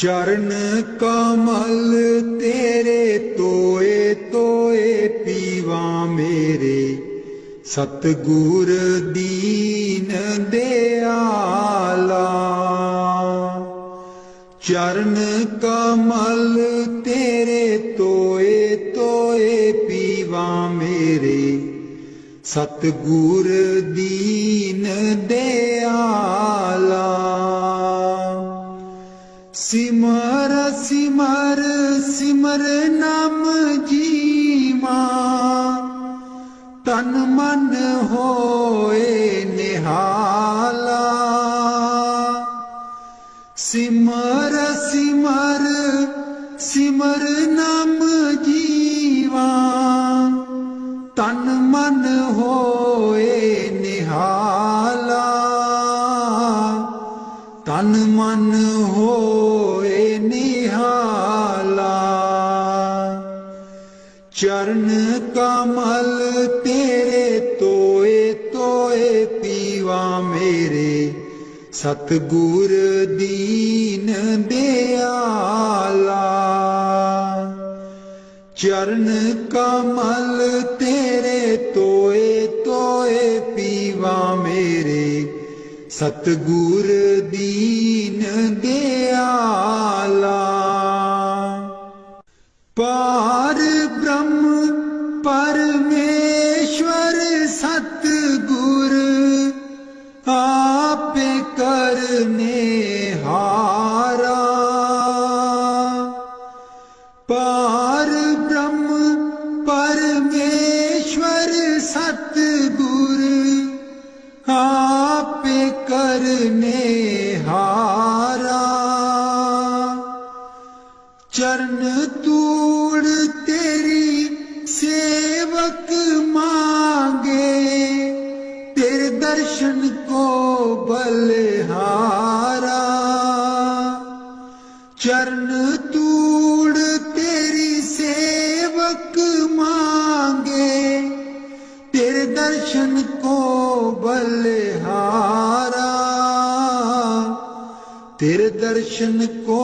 चरण कमल तेरे तोए तोए पीवा मेरे, सतगुर दीन दयाला। चरण कमल तेरे तोए तोए पीवा मेरे, सतगुर दीन दयाला। सिमर सिमर सिमर नाम जीवा, तन मन होए निहाला। सिमर सिमर सिमर नाम जीवा, तन मन होए निहाला। तन मन होए निहाला। चरण कमल तेरे तोए तोए पीवा मेरे, सतगुर दीन दयाला। चरण कमल तेरे तोए तोए पीवा मेरे, सतगुर दीन दयाला। पार ब्रह्म परमेश्वर सतगुर, आपे करने हारा। पार ब्रह्म परमेश्वर सतगुर, आपे करने हारा। चरण तूड़ तेरी सेवक मांगे, तेरे दर्शन को बलिहारा। चरण तूड़ तेरी सेवक मांगे, तेरे दर्शन को बलिहारा। तेरे दर्शन को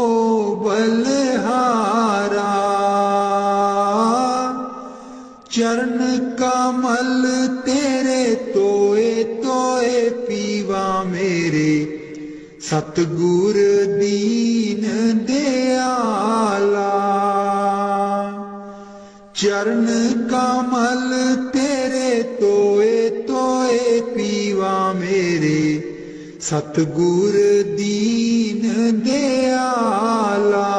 बलिहारा। चरण कमल तेरे तोए तोए पीवा मेरे, सतगुर दीन दयाला। चरण कमल तेरे तोए तोए पीवा मेरे, सतगुर दीन दयाला।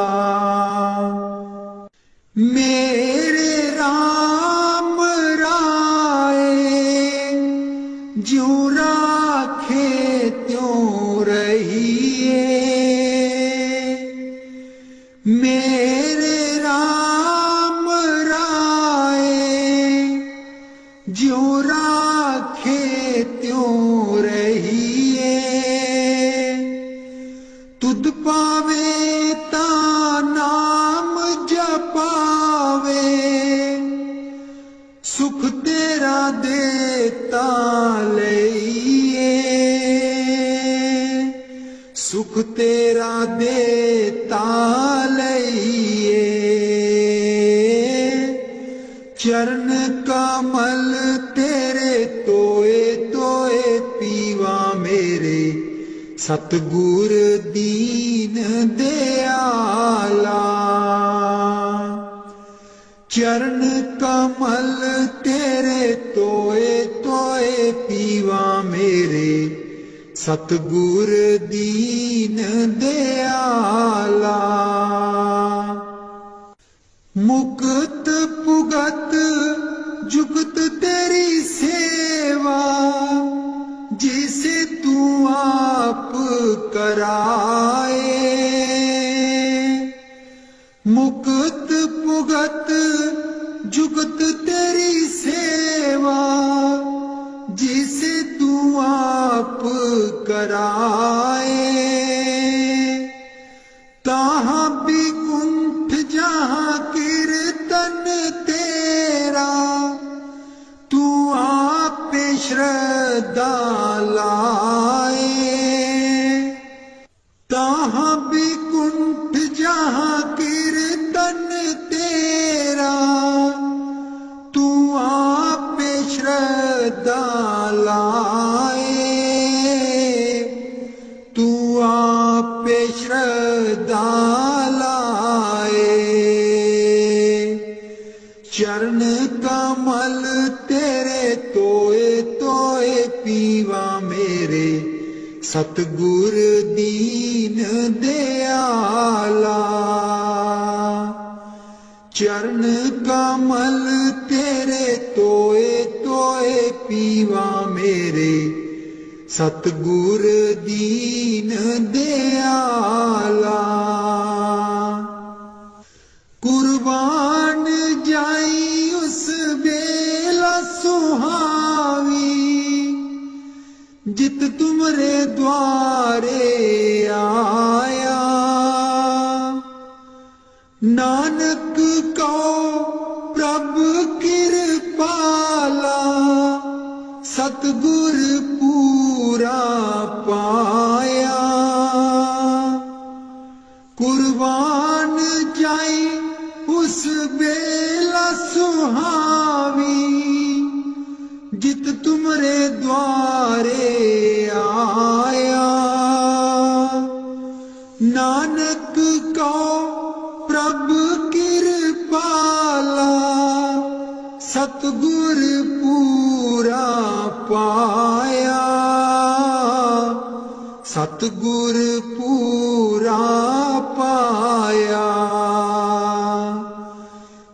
मेरे राम राय ज्यों राखे त्यों रहिए। मेरे राम राय ज्यों राखे त्यों रहिए। तुध पावे ता नाम जपावे, सुख तेरा देता लइए। सुख तेरा देता लइए। चरण कमल तेरे तोए तोए पीवा मेरे, सतगुर दीन दयाला। चरण कमल तेरे तोए तोए पीवा मेरे, सतगुर दीन दयाला। मुक्त पुगत जुगत तेरी सेवा, जिसे तू आप कराए। मुक्त पुगत जुगत तेरी सेवा, जिसे तू आप कराए। ताहाँ विकुंठ जहाँ कीर्तन तेरा, तू आप श्रद्धा लाए। ताहाँ विकुंठ जहाँ कीर्तन तेरा, तू आप श्रद्धा लाए, तू आप श्रद्धा लाए। चरण कमल तेरे तोए तोए पीवा मेरे, सतगुर दीन दयाला। चरण कमल तेरे तोए तोए पीवा मेरे, सतगुर दीन दयाला। कुर्बान जाई उस बेला सुहावी, जित तुमरे द्वारे आया। नानक कहो प्रभु कृपाला, सतगुर पूरा पाया। कुर्बान जाई उस बेला सुहावी, जित तुमरे द्वारे आया। नानक कहो प्रभु कृपाला, सतगुर पूरा पाया। सतगुर पूरा पाया।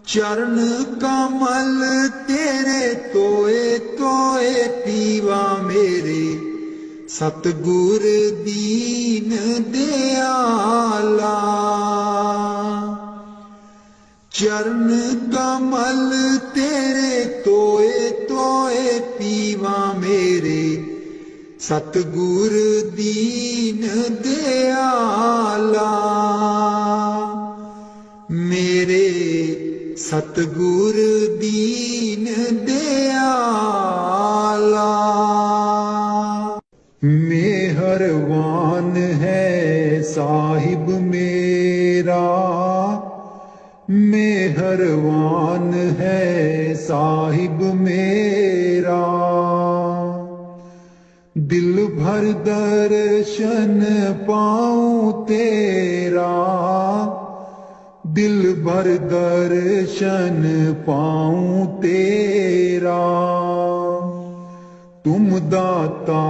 चरण कमल तेरे तोए तोए पीवा मेरे, सतगुर दीन दयाला। चरण कमल तेरे तोए तोए पीवा मेरे, सतगुर दीन दयाला। मेरे सतगुर दीन दयाला। मेहरबान है साहिब मेरा, मेहरबान है साहिब मेरा। दिल भर दर्शन पाऊं तेरा, दिल भर दर्शन पाऊं तेरा। तुम दाता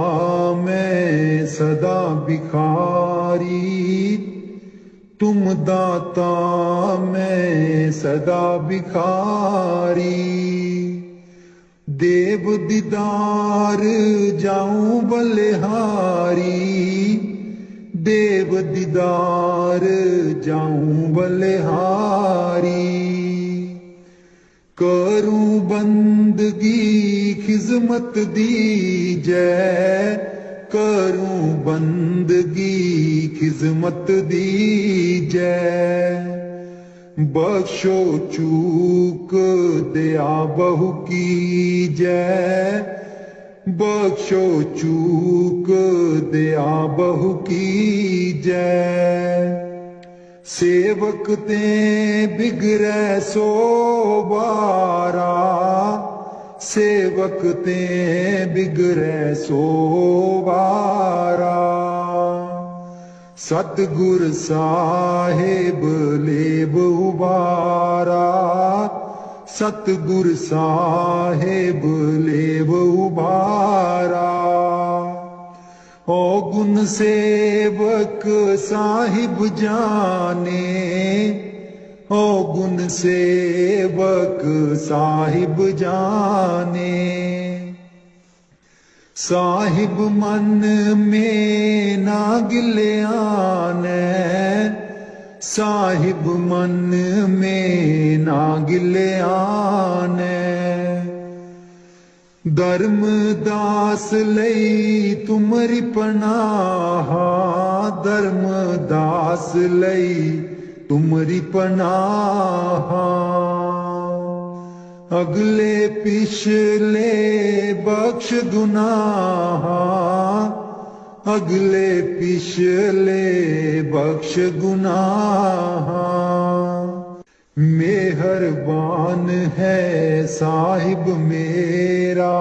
मैं सदा भिखारी, तुम दाता मैं सदा भिखारी। देव दीदार जाऊं बलिहारी, देव दीदार जाऊं बलिहारी। करूं बंदगी खिजमत दीजै, करूं बंदगी खिजमत दीजै। बख्शो चूक दया बहु कीजै, बख्शो चूक दया बहु कीजै। सेवक ते बिगड़ै सो बारा, सेवक ते बिगड़ै सो बारा। सतगुर साहिब लेब उबारा, सतगुर साहिब लेब उबारा। ओ गुण सेवक साहिब जाने, ओ गुण सेवक साहिब जाने। साहिब मन में ना गिल्याने, साहिब मन में ना गिल्याने। धर्म दास लई तुमरी पनाहा, धर्म दास लई तुमरी पनाहा। अगले पिछले बख्श गुनाहा, अगले पिछले बख्श गुनाह। मेहरबान है साहिब मेरा,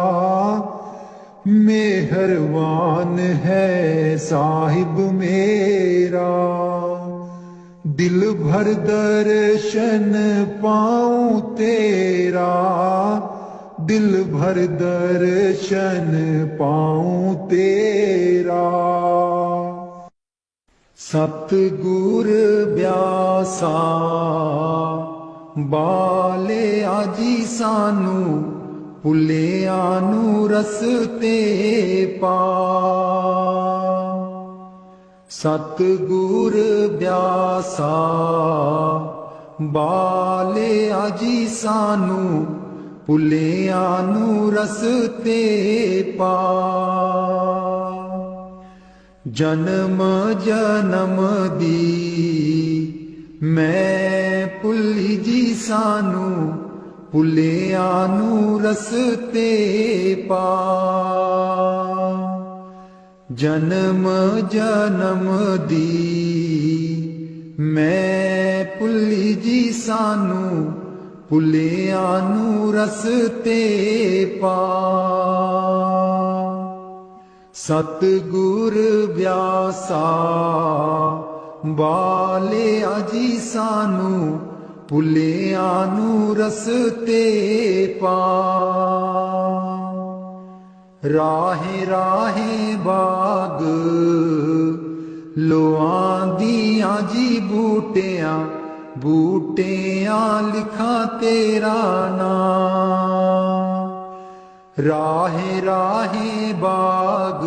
मेहरबान है साहिब मेरा। दिल भर दर्शन पाऊं तेरा, दिल भर दर्शन पाऊं तेरा। सतगुर ब्यासा बाले आजी सानू, भुलिया नू रस्ते पा। सतगुर ब्यासा बाले आजी सानू, भुलिया नू रस्ते पा। जन्म जन्म दी मैं भुली जी सानू, भुलिया नू रस्ते पा। जन्म जन्म दी मैं भुली जी सानू, भुलिया नू रस्ते पा। सतगुर ब्यासा बाले आजी सानू, भुलिया नू रस्ते पा। राहे राहे बाग लोआंदियां जी बूटियां, बूटियां लिखा तेरा नाम। राहे राहे बाग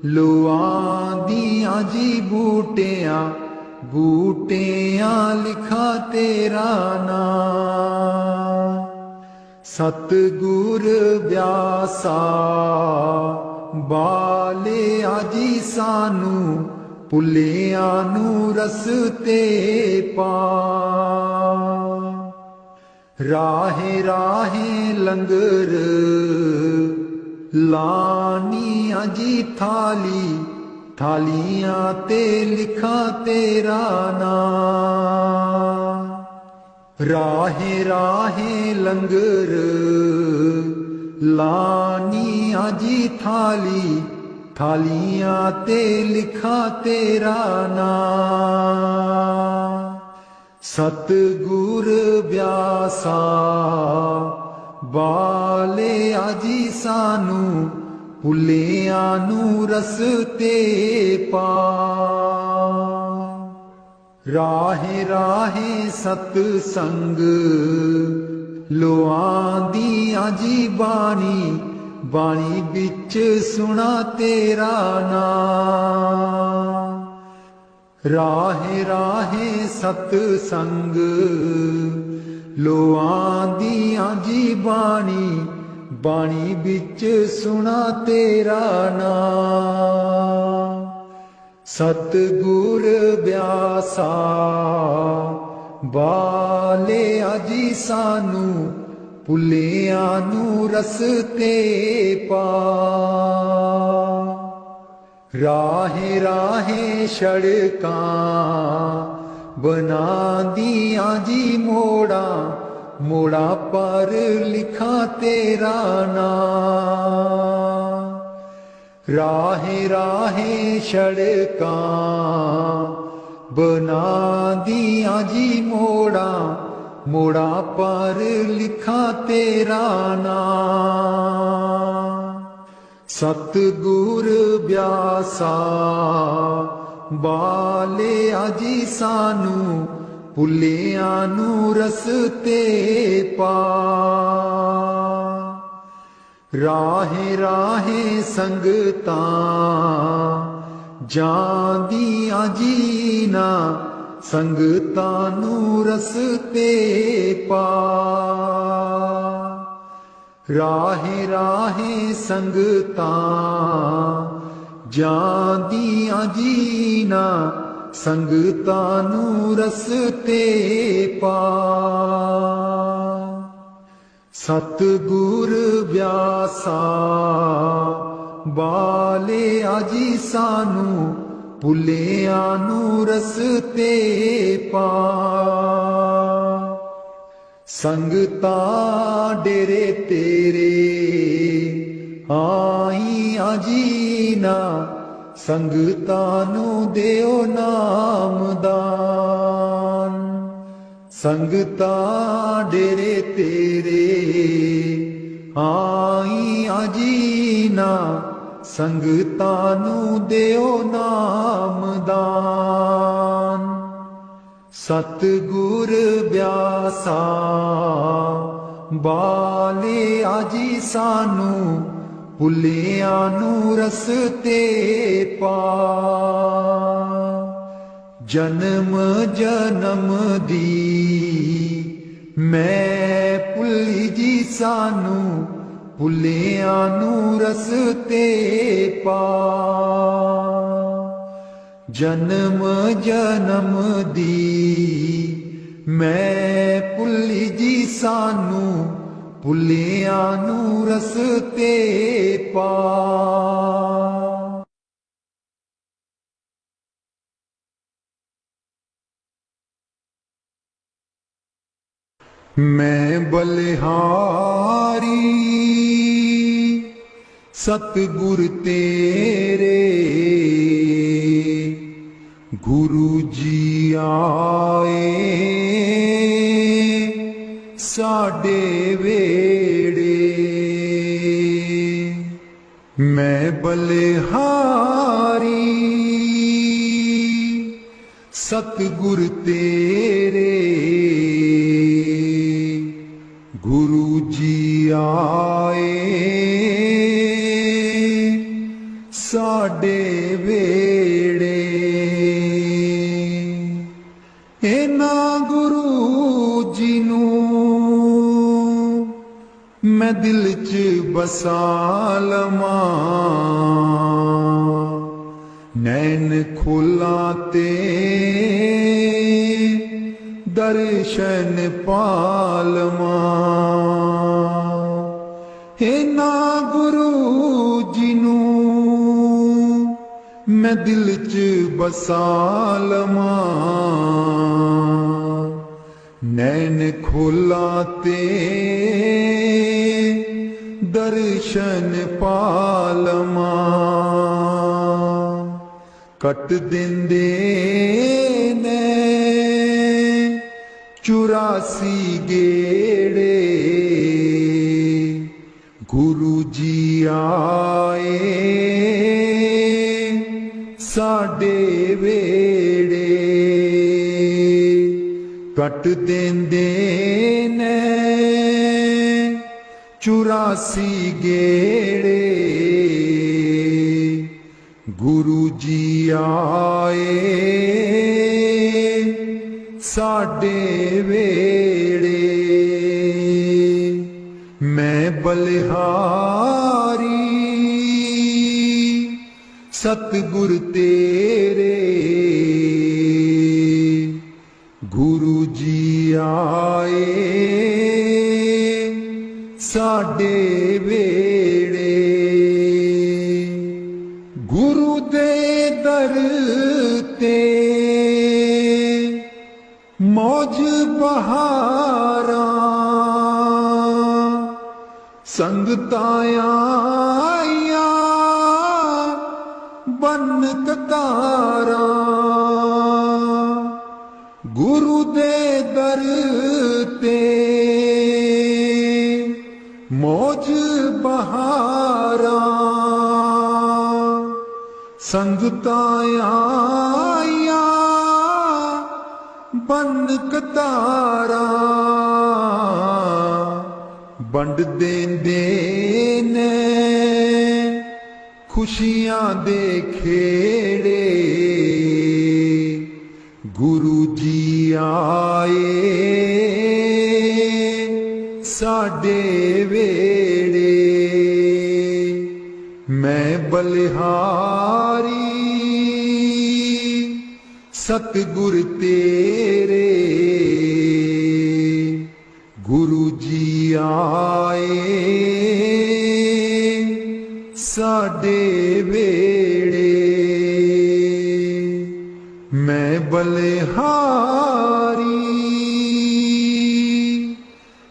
लोआंदियां जी बूटियां, बूटियां लिखा तेरा नाम। सतगुर ब्यासा बाले आजी सानू, भुलिया नू रस्ते पा। राहे राहे लंगर लानिया जी थाली, थालियां ते लिखा तेरा नाम। राहे राहे लंगर लानिया जी थाली, थालियां ते लिखा तेरा नाम। सतगुर ब्यासा बाले आजी सानू, भुलिया नू रस्ते पा। राहे राहे सतसंग लोआंदियां जी बाणी, बाणी बिच सुना तेरा नाम। राहे राहे सतसंग लोआंदियां जी बाणी, बाणी बिच सुना तेरा नाम। सतगुर ब्यासा बाले आजी सानू, भुलिया नू रस्ते पा। राहे राहे सड़कां बनांदियां जी मोड़ा, मोड़ा पर लिखा तेरा नाम। राहे राहे सड़कां बनांदियां जी मोड़ा, मोड़ा पर लिखा तेरा नाम। सतगुर ब्यासा बाले आजी सानू, भुलिया नू रस्ते पा। राहे राहे संगतां जांदियां जीना, संगतां नू रस्ते पा। राहे राहे संगतां जांदियां जीना, संगतां नू रस्ते पा। सतगुर ब्यासा बाले आजी सानू भुलियां नू रस्ते पा। संगता डेरे तेरे आईयां जीना, संगता नू देओ नाम दान। संगता डेरे तेरे आईयां जीना, संगता नू देओ नाम दान। सतगुर ब्यासा बाले आजी सानू भुलियां नू रस्ते पा। जन्म जन्म दी मैं भुली जी सानू भुलियां नू रस्ते पा। जन्म जन्म दी मैं भुली जी सानू भुलियां नू रस्ते पा। मैं बलिहारी सतगुर तेरे, गुरु जी आए साडे वेड़े। मैं बलिहारी सतगुर तेरे, गुरु जी आए साडे वेड़े। इना गुरु जी नू मैं दिल च बसा लवां, नैन खोला ते दर्शन पालवा। इना गुरु जी नू मैं दिल च बसा लवां, नैन खोला ते दर्शन पालवा। कट देंदे ने 84 गेड़े, गुरु जी आए साडे वेड़े। कट देंदे ने 84 गेड़े, गुरु जी आए साडे वेड़े। मैं बलिहारी सतगुर तेरे, गुरु जी आए साडे वेड़े। गुरु दे दर ते मौज बहारा, संगतां आईयां बन कतारा। गुरु दे दर ते मौज बहारा, संगतां आईयां बन कतारा। बंड देंदे ने खुशियां दे खेड़े, गुरु जी आए साडे वेड़े। मैं बलिहारी सतगुर तेरे, गुरु जी आए साडे मैं बलिहारी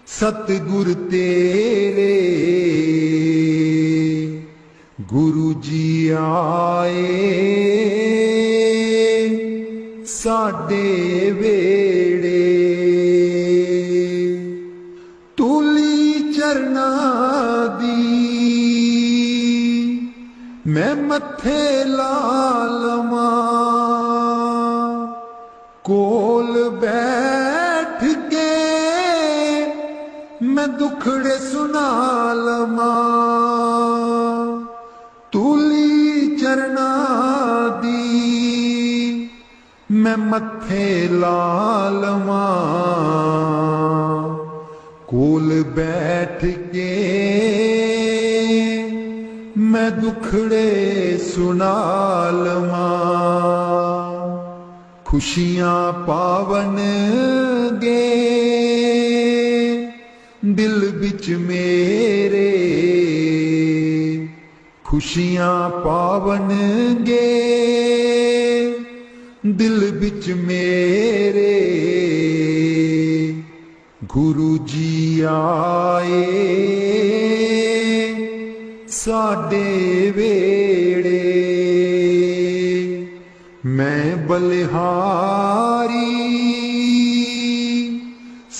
सतगुर तेरे गुरु जी आए साडे वेड़े तूली चरना दी मैं मथे ला लवां कोल बैठ के मैं दुखड़े सुना लवां तूली चरना दी मैं मथे ला लवां कोल बैठ के मैं दुखड़े सुना लवां खुशियां पावन गे दिल बिच मेरे खुशियां पावन गे दिल बिच मेरे गुरु जी आए साडे वेड़े मैं बलिहारी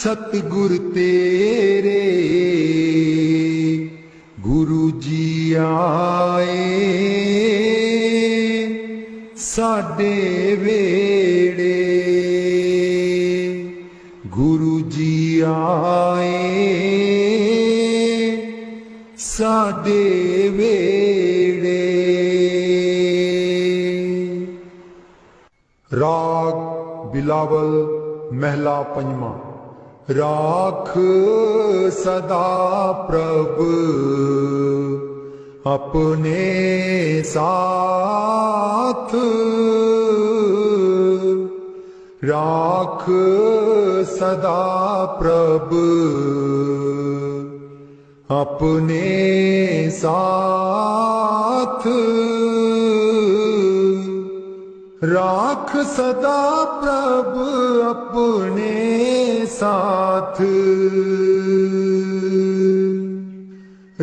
सतगुर तेरे गुरु जी आए साडे वेड़े गुरु जी आए साडे वेड़े। राग बिलावल महला पंजवा। राख सदा प्रभ अपने साथ राख सदा प्रभ अपने साथ राख सदा प्रभ अपने साथ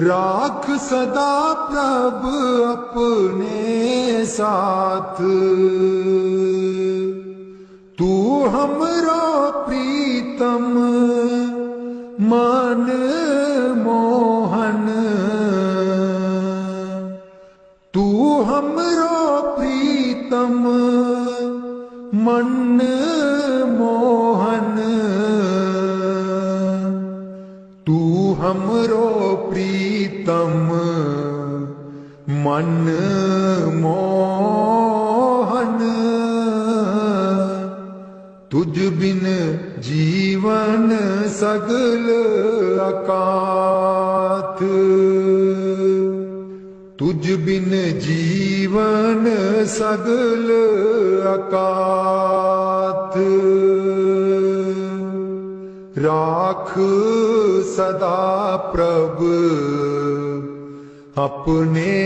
राख सदा प्रभ अपने साथ तू हमरो प्रीतम मन मोहन तू हमरो प्रीतम मन मोहन तू हमरो प्रीतम मन मोहन तुझ बिन जीवन सगल अकाथ तुझ बिन जीवन सगल अकाथ राख सदा प्रभ अपने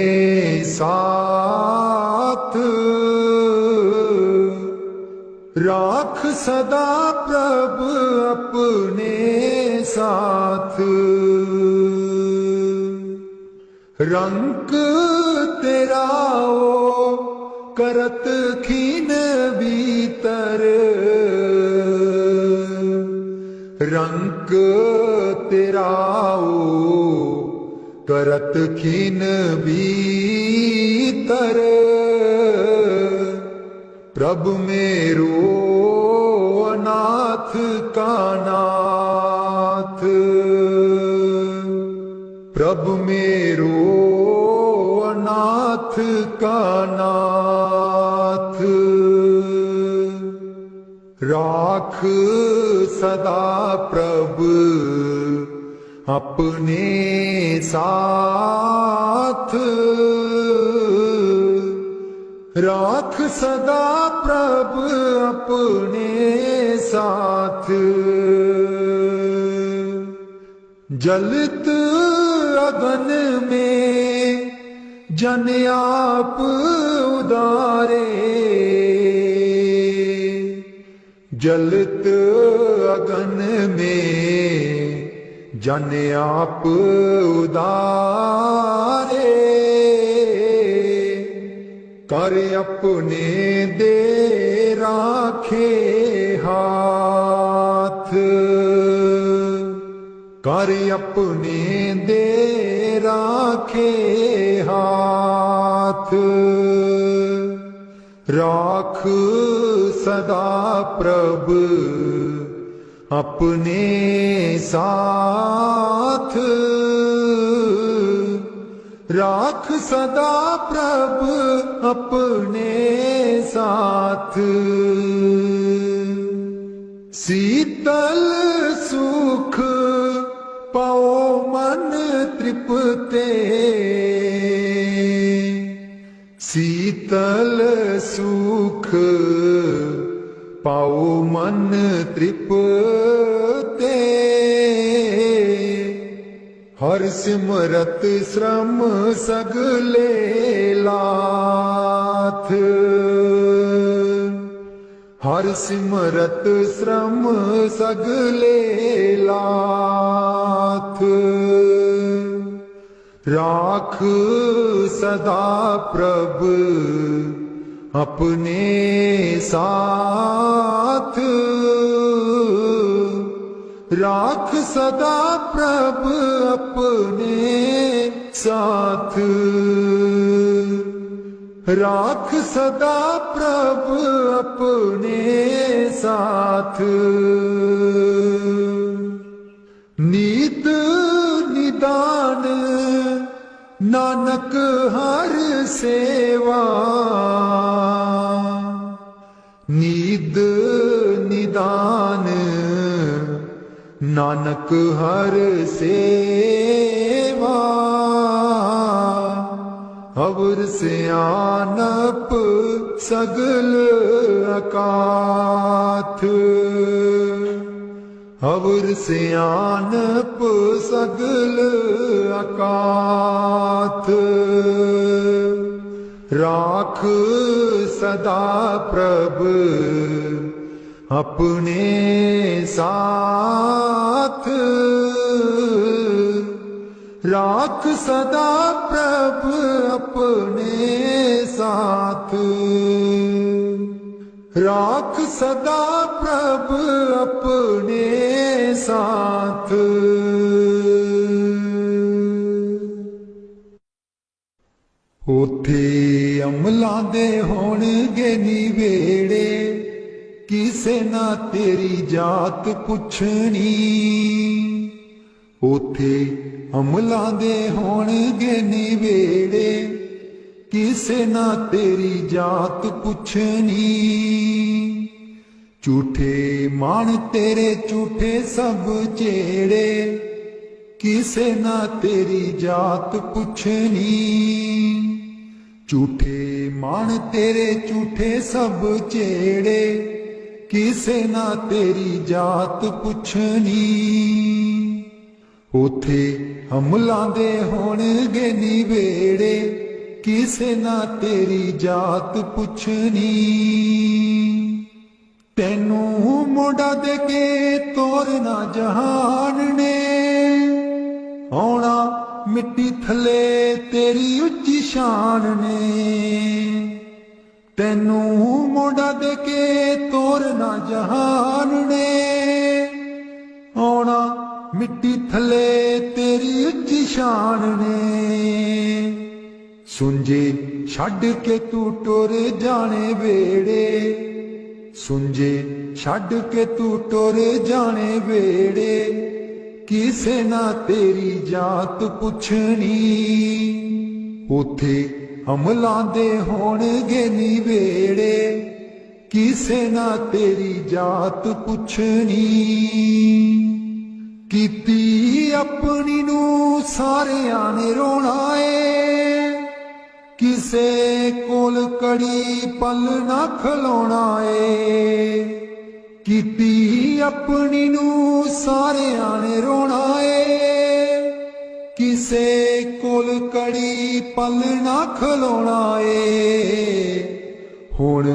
साथ राख सदा प्रभ अपने साथ रंग तेरा ओ करत खीन भीतर रंग तेरा ओ करत खीन भीतर प्रभु मेरो अनाथ का नाथ प्रभु मेरो अनाथ का नाथ राख सदा प्रभु अपने साथ राख सदा प्रभु अपने साथ जलत अगन में जन आप उदारे जलत अगन में जाने आप उदारे, कर अपने दे राखे हाथ, कर अपने दे राखे हाथ। राख सदा प्रभ अपने साथ, राख सदा प्रभ अपने साथ। शीतल सुख पाओ मन तृप्ते, शीतल सुख पाओ मन तृप्ते। हर सिमरत श्रम सगले लाथ, हर सिमरत श्रम सगले लाथ। राख सदा प्रभ अपने साथ, राख सदा प्रभ अपने साथ। राख सदा प्रभ अपने साथ। नीत निदान नानक हर सेवा, नीद निदान नानक हर सेवा। अवर सियानप सगल अकाथ, अवर सियानप सगल अकाथ। राख सदा प्रभ अपने साथ, राख सदा प्रभ अपने साथ। राख सदा प्रभ अपने साथ। उथे अमलां दे होणगे निवेड़े, किसे ना तेरी जात पुछनी। उथे अमलां दे होणगे निवेड़े, किसे ना तेरी जात पुछनी। झूठे मान तेरे झूठे सब चेड़े, किसे ना तेरी जात पुछनी। झूठे मान तेरे झूठे सब चेड़े, किसे ना तेरी जात पुछनी। उथे अमलां दे होणगे निवेड़े, किसे ना तेरी जात पुछनी। तेनू मोड़ा दे के तोरना जहान ने, आउणा मिट्टी थले तेरी उच्ची शान ने। तेनू मोड़ा दे के तोरना जहान ने, आउणा मिट्टी थले तेरी उच्ची शान ने। सुंजे छड़ के तू टुर जाने वेड़े, सुंजे छड़ के तू टुर जाने वेड़े, किसे ना तेरी जात पुछनी। उथे अमलां दे होणगे निवेड़े, किसे ना तेरी जात पुछनी। कीती अपनी नू सारियां ने रोना ए, किसे कोल कड़ी पल ना खलोना ए। कीती अपनी नू सारियां ने रोना ए, किसे कोल कड़ी पल ना खलोना ए। हुण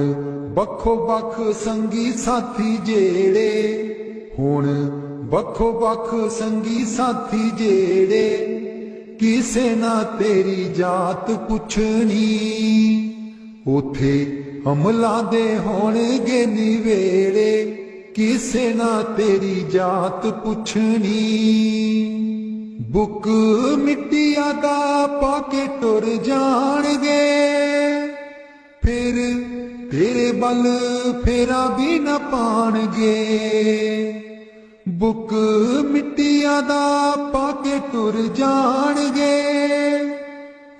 बखो बख संगी साथी जेड़े, हुण बखो बख संगी साथी जेड़े, किसे ना तेरी जात पुछनी, उथे अमला दे होणगे निवेड़े, किसे ना तेरी जात पुछनी। बुक मिट्टिया दा पाके टुर जाणगे, फिर तेरे बल फेरा भी न पाणगे। बुक मिट्टिया दा पाके टुर जाणगे,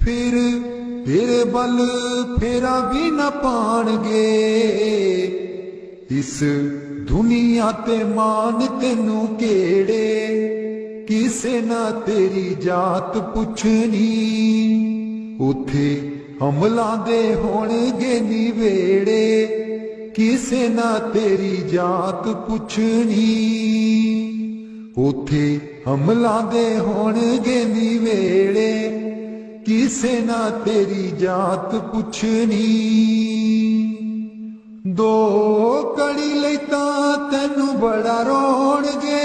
फिर तेरे बल फेरा भी न पाणगे। इस दुनिया ते मान तेनू केड़े, किसे ना तेरी जात पुछनी, उथे अमला दे होणगे निवेड़े, किसे ना तेरी जात पुछनी, उथे अमला दे होणगे निवेड़े, किसे ना तेरी जात पुछनी। दो कड़ी लई तां तैनू बड़ा रोणगे,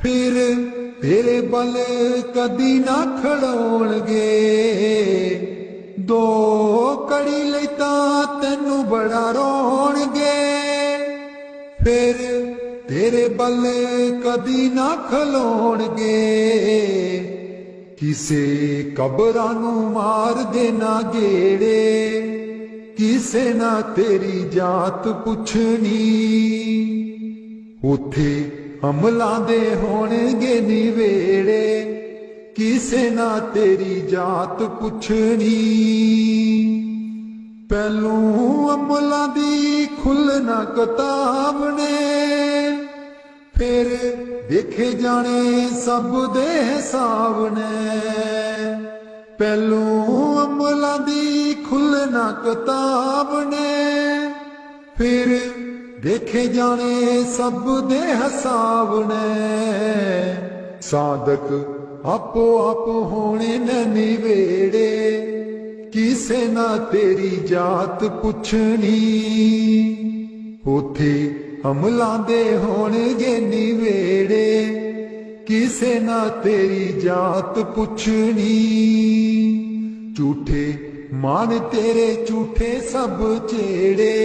फिर तेरे बल कदी ना खड़ोणगे। दो कड़ी लई तां तैनू बड़ा रोणगे, फिर तेरे बल कदी ना खलोणगे। किसे कबरां नू मार देना गेड़े, किसे ना तेरी जात पुछनी, उथे अमला दे होणगे निवेड़े, किसे ना तेरी जात पुछनी। पहलू अमला दी खुलना किताब ने, फिर देखे जाने सब दे हिसाब ने। पहलू अमला दी खुलना किताब ने, फिर देखे जाने सब दे हिसाब ने। साधक आपो आप होने न निवेड़े, किसे ना तेरी जात पुछनी, उथे अमला दे होणगे निवेड़े, किसे ना तेरी जात पुछनी। झूठे मान तेरे झूठे सब चेड़े,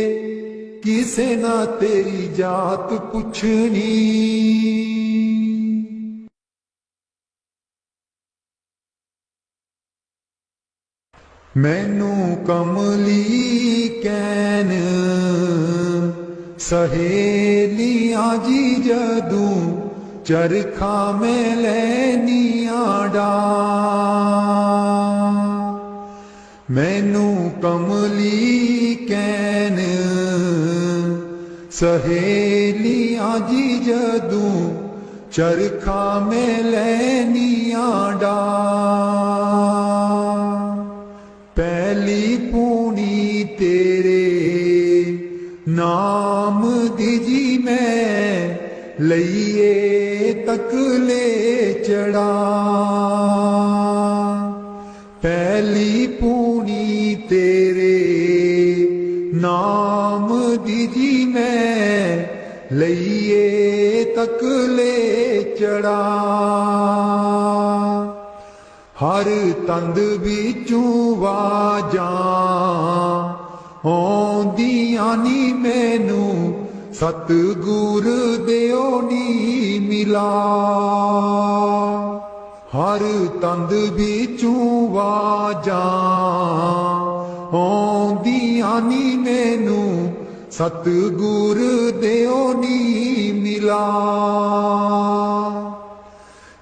किसे ना तेरी जात पुछनी। मैनू कमली कैन सहेलियां जी जदू, चरखा में लैनियां डा। मैनू कमली कैन सहेलियां जी जदू, चरखा में लैनियां डा। पहली पूनी तेरे नाम दी जी मैं, लइए तकले चढ़ा। पहली पूनी तेरे नाम दी जी मैं, लइए तकले चढ़ा। हर तंद बिचूं वाजां आउंदियां नी मैनू, सतगुर देओ नी मिला। हर तंद बिचूं वाजां आउंदियां नी मैनू, सतगुर देओ नी मिला।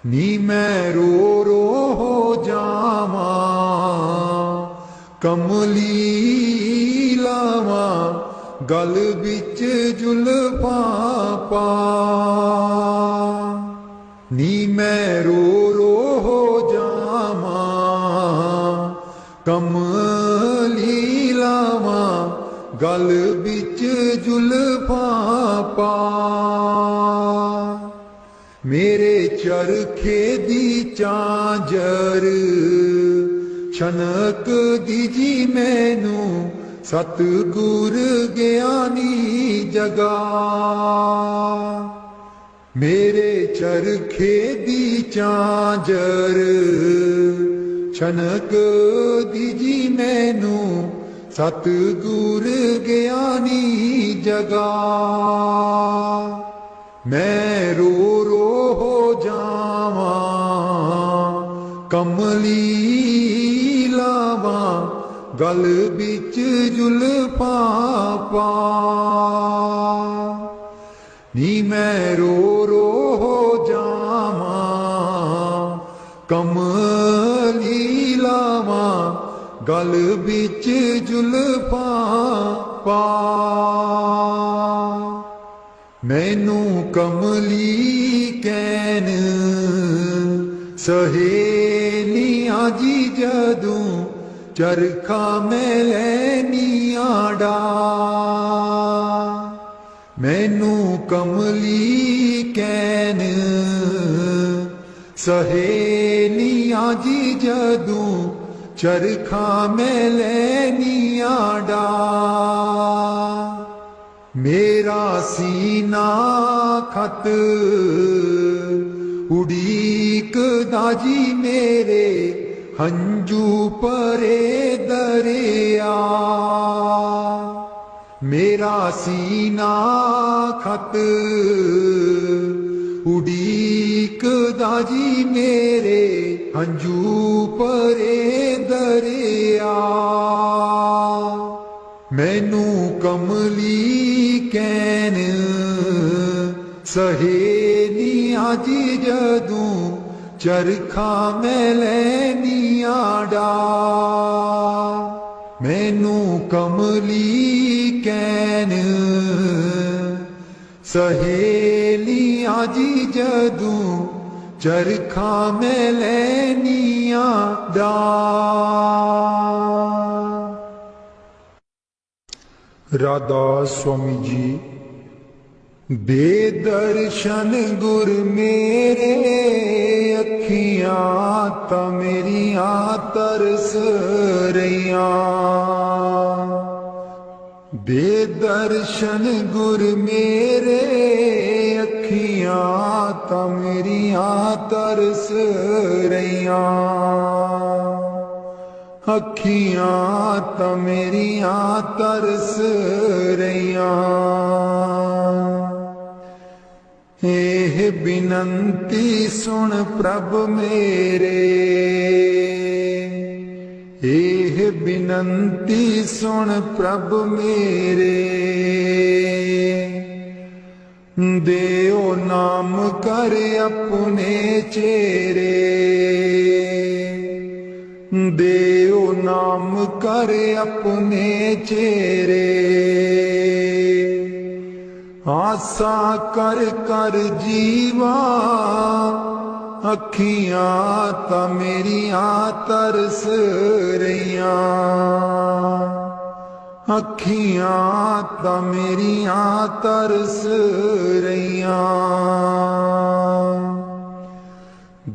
नी मैं रो रो हो जावां, कमली लावां गल बिच जुल्फां पा। नी मैं रो रो हो जावां, कमली लावां गल बिच जुल्फां पा। मेरे चरखे दी चांजर छनक दी जी मैनू, सतगुर ज्ञानी जगा। मेरे चरखे दी झांझर छनक दीजी मैनू सतगुर ज्ञानी जगा। मैं रो रो हो जावां कमली लावां गल बिच जुल्फां पा। नी मैं रो रो हो जावां कमली लावां गल बिच जुल्फां पा। मैनू कमली कैन सहेलियां जी जदूं चरखा मैं लैनियां डा। मैनू कमली कैन सहेलियां जी जदूं चरखा मैं लैनियां डा। मेरा सीना खत उड़ीक दाजी मेरे हंजू परे दरिया। मेरा सीना खत उड़ीक दाजी मेरे हंजू परे दरिया। मैनू कमली कैन सहेलियां जी जदूं चरखा मैं लैनियां डा। मैनू कमली कैन सहेलियां जी जदूं चरखा मैं लैनियां डा। राधा स्वामी जी। बेदर्शन गुर मेरे अखियां ता मेरियां तरस रहियां। बेदर्शन गुर मेरे अखियां ता मेरियां तरस रहियां। अखियां ता मेरियां तरस रहियां। एह बिनंती सुन प्रभ मेरे। एह बिनंती सुन प्रभ मेरे। देओ नाम कर अपने चेरे। देओ नाम कर अपने चेरे। आसा कर कर जीवा अखियां ता मेरियां तरस रहियां। अखियां ता मेरियां तरस रहियां।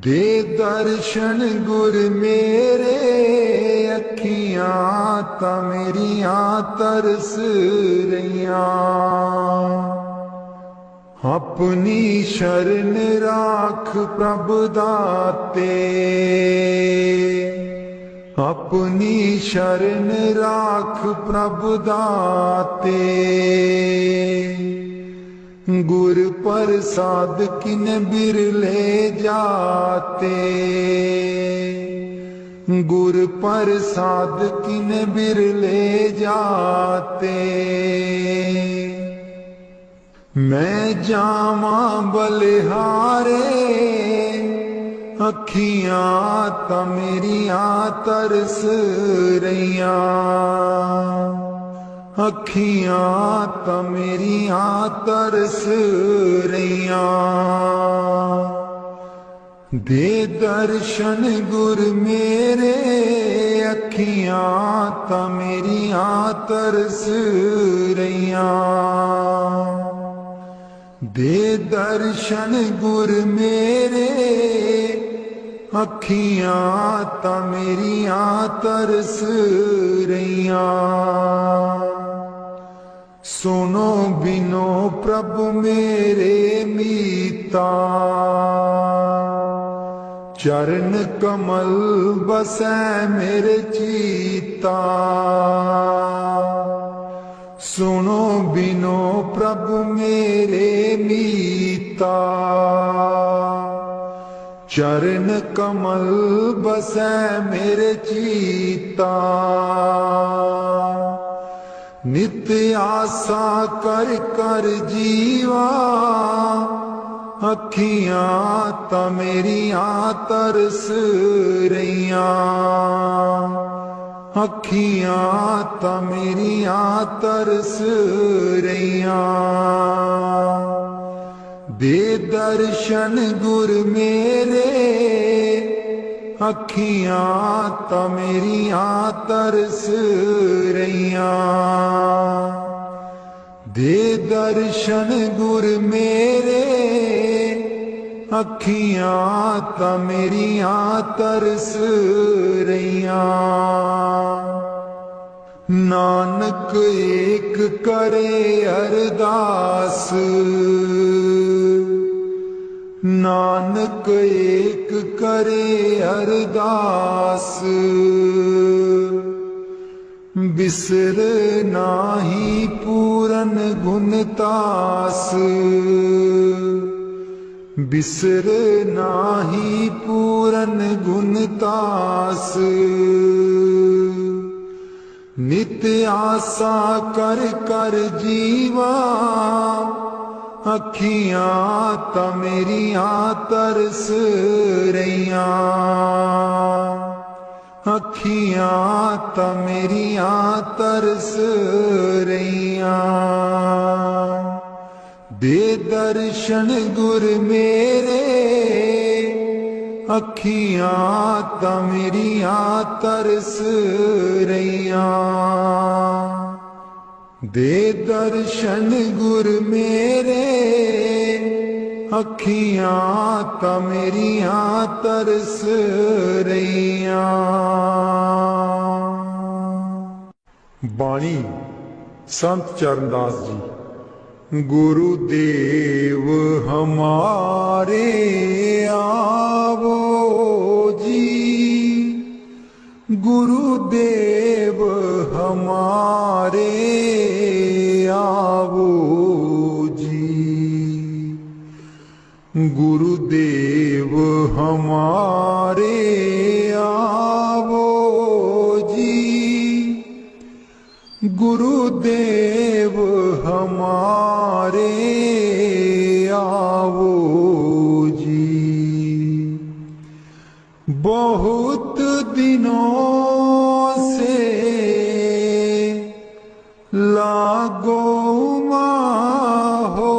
दे दर्शन गुर मेरे अखियां ता मेरियां तरस रहियां। अपनी शरण राख प्रभ दाते। अपनी शरण राख प्रभ दाते। गुर प्रसाद किन बिरले जाते। गुर प्रसाद किन बिरले जाते। मैं जावा बलिहारे अखियां ता मेरियां तरस रहियां। अखियां ता मेरियां तरस रहियां। दे दर्शन गुर मेरे अखियां ता मेरियां तरस रहियां। दे दर्शन गुर मेरे अखियां तां मेरियां तरस रहियां। सुनो बिनो प्रभु मेरे मीता, चरण कमल बसै मेरे चीता। सुनो बिनो प्रभु मेरे मीता, चरण कमल बसै मेरे चीता। नित आसा कर कर जीवा, अखियां तां मेरियां तरस रहियां। अखियां तां मेरियां तरस रहियां। दे दर्शन गुर मेरे, अखियां तां मेरियां तरस रहियां। दे दर्शन गुर मेरे, अखियां तां मेरियां तरस रहियां। नानक एक करे अरदास, नानक एक करे अरदास। बिसर नाही पूरन गुणतास, बिसर नाही पूरन गुणतास। नित आसा कर कर जीवा, अखियां तां मेरियां तरस रहियां। अखियां तां मेरियां तरस रहियां। दे दर्शन गुर मेरे, अखियां तां मेरियां तरस रहियां। दे दर्शन गुर मेरे, अखियां तां मेरियां तरस रहियां। बाणी संत चरणदास जी। गुरुदेव हमारे आवो जी, गुरुदेव हमारे आवो जी। गुरुदेव हमारे आवो जी, गुरुदेव हमारे आवो जी। बहुत दिनों से लागो माहो,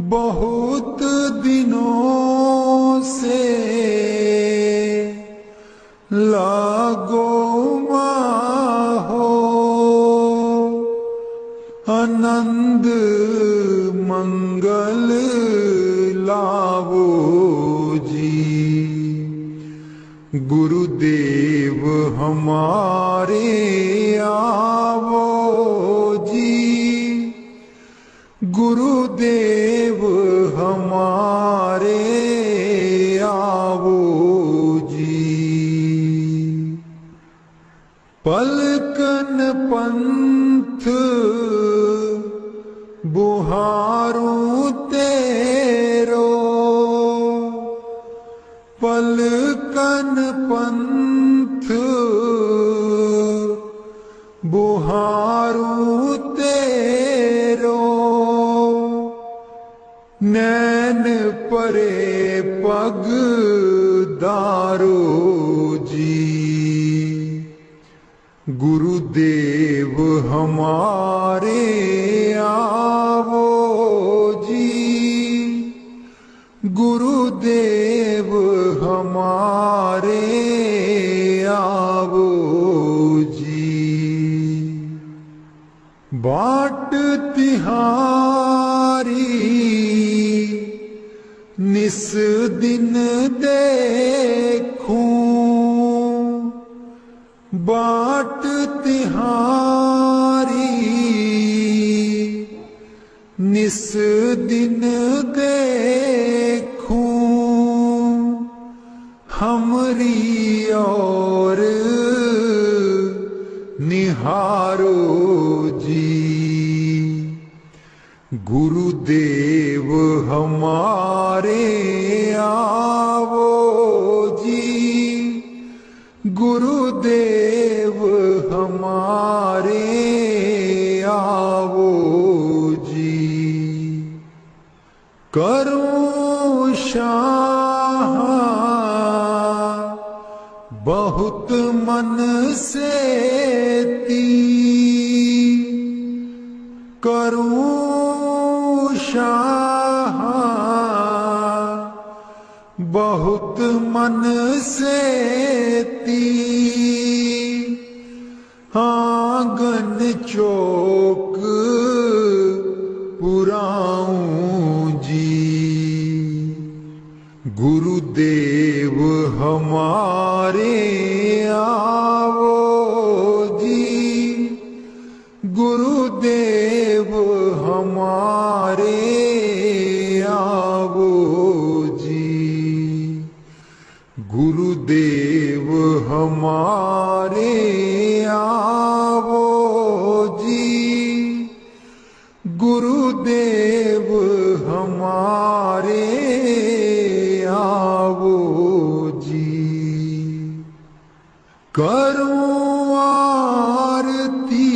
बहुत दिनों से लागो माहो। आनंद मंगल लावो जी। गुरुदेव हमारे आवो जी, गुरुदेव हमारे आवो जी। पलकन पंथ बुहारूं तेरो, पलकन पंथ बुहारूं तेरो। नैन परे पग दारो जी। गुरुदेव हमारे आवो जी, गुरुदेव हमारे आवो जी। बाट तिहारी निस दिन देखूं बाट तिहारी, निस दिन देखूं हमरी और निहारो जी। गुरुदेव हमारे आवो जी, गुरुदेव हमारे आवो जी। करूं शाह बहुत मन से ती, करूं शाह बहुत मन से ती, आंगन चौक पुराऊं जी। गुरुदेव हमारे आवो जी, गुरुदेव हमारे आवो जी। गुरुदेव हमारे आवो जी, गुरुदेव हमारे आवो जी। करूं आरती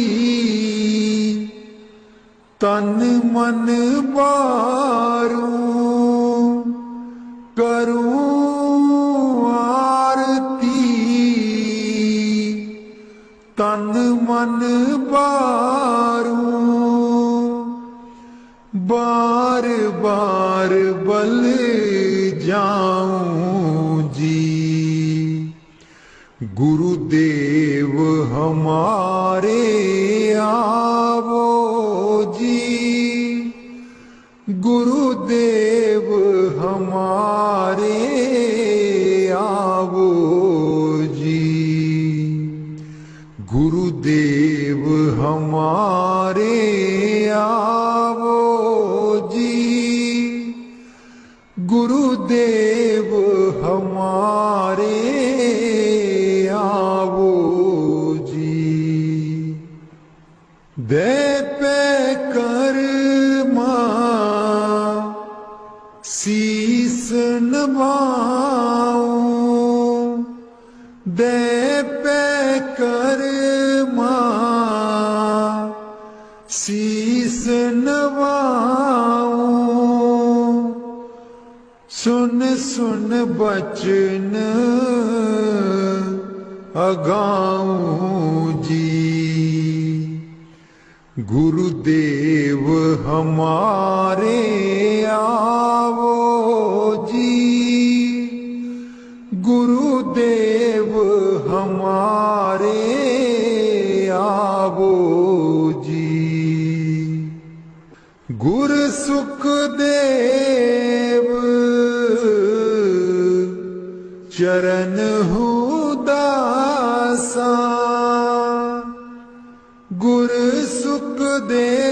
तन मन बारूं, करूं आरती तन मन बारूं, बार बार बल जाऊं जी। गुरुदेव हमारे आवो जी, गुरुदेव हमारे आवो जी। गुरुदेव हमारे आवो जी, गुरुदेव हमारे आवो जी। दे पे कर्मा शीस नभाऊं, दे पे कर्मा शीस नभाऊं, सुन सुन बचन अगाऊं जी। गुरुदेव हमारे आवो जी, गुरुदेव हमारे आवो जी। गुर सुखदेव चरण दासा, गुर सुखदेव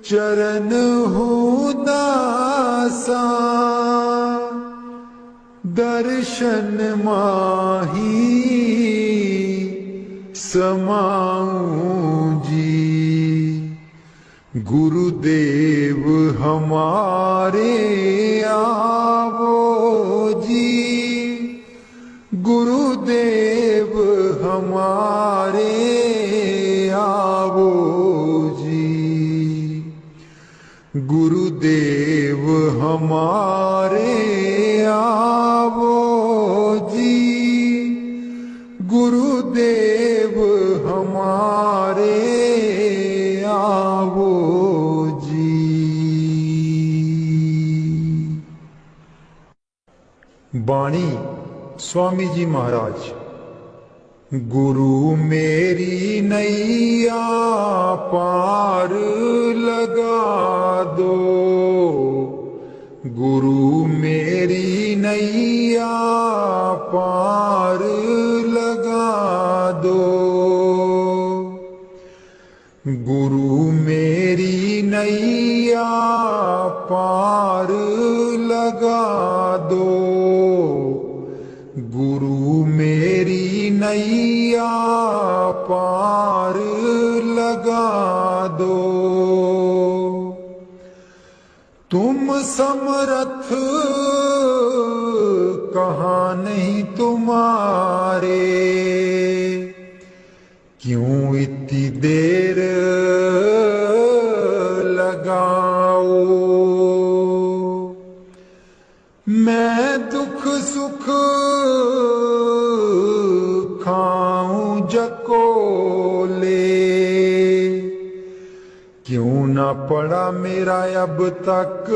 चरण दासा, दर्शन माही समाऊं जी। गुरुदेव हमारे आवो जी, गुरुदेव हमारे आवो जी। गुरुदेव हमारे आवो जी, गुरुदेव हमारे आवो जी। बाणी स्वामी जी महाराज। गुरु मेरी नैया पार लगा दो, गुरु मेरी नैया पार लगा दो, गुरु मेरी नैया पार लगा दो। तुम समर्थ कहाँ नहीं तुम्हारे, क्यों इतनी देर लगाओ। मैं दुख सुख खाऊं जकोले, क्यों ना पड़ा मेरा अब तक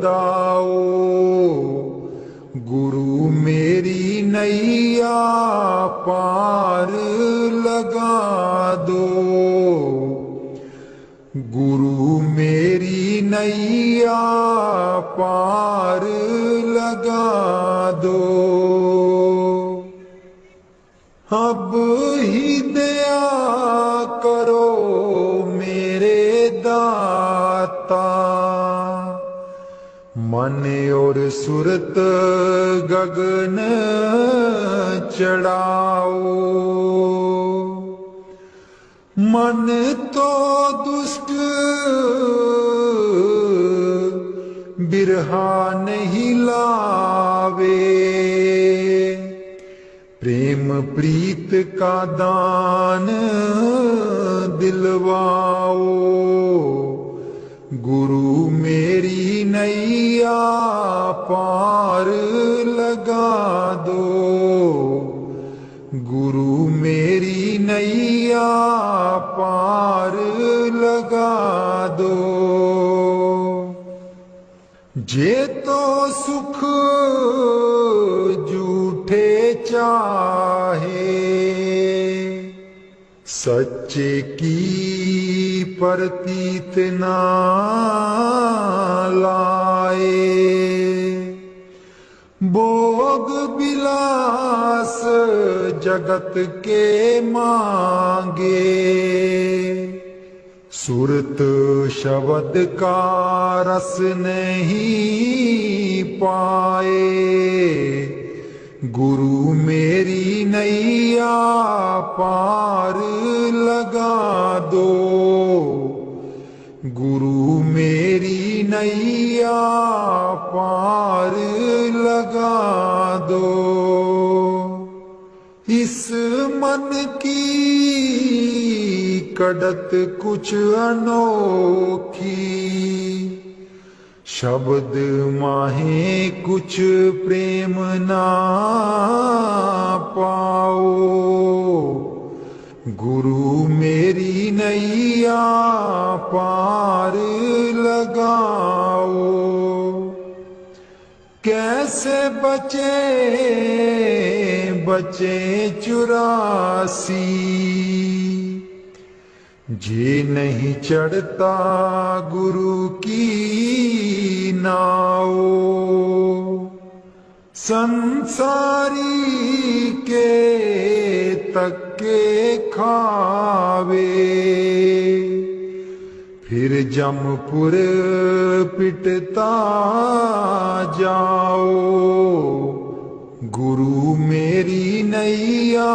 दाओ। गुरु मेरी नैया पार लगा दो, गुरु मेरी नैया पार लगा दो। अब ही दया करो मेरे दाता, मन और सुरत गगन चढ़ाओ। मन तो दुष्ट बिरहा नहीं लावे, प्रेम प्रीत का दान दिलवाओ। गुरु मेरी नैया पार लगा दो, गुरु मेरी नैया पार लगा दो। जे तो सुख झूठे चाहे, सच्चे की प्रतीत ना लाए। भोग विलास जगत के मांगे, सुरत शब्द का रस नहीं पाए। गुरु मेरी नैया पार लगा दो, गुरु मेरी नैया पार लगा दो। इस मन की कड़त कुछ अनोखी, शब्द माहे कुछ प्रेम ना पाओ। गुरु मेरी नैया पार लगाओ। कैसे बचे बचे 84, जे नहीं चढ़ता गुरु की नाव। संसारी के तक्के खावे, फिर जमपुर पिटता जाओ। गुरु मेरी नैया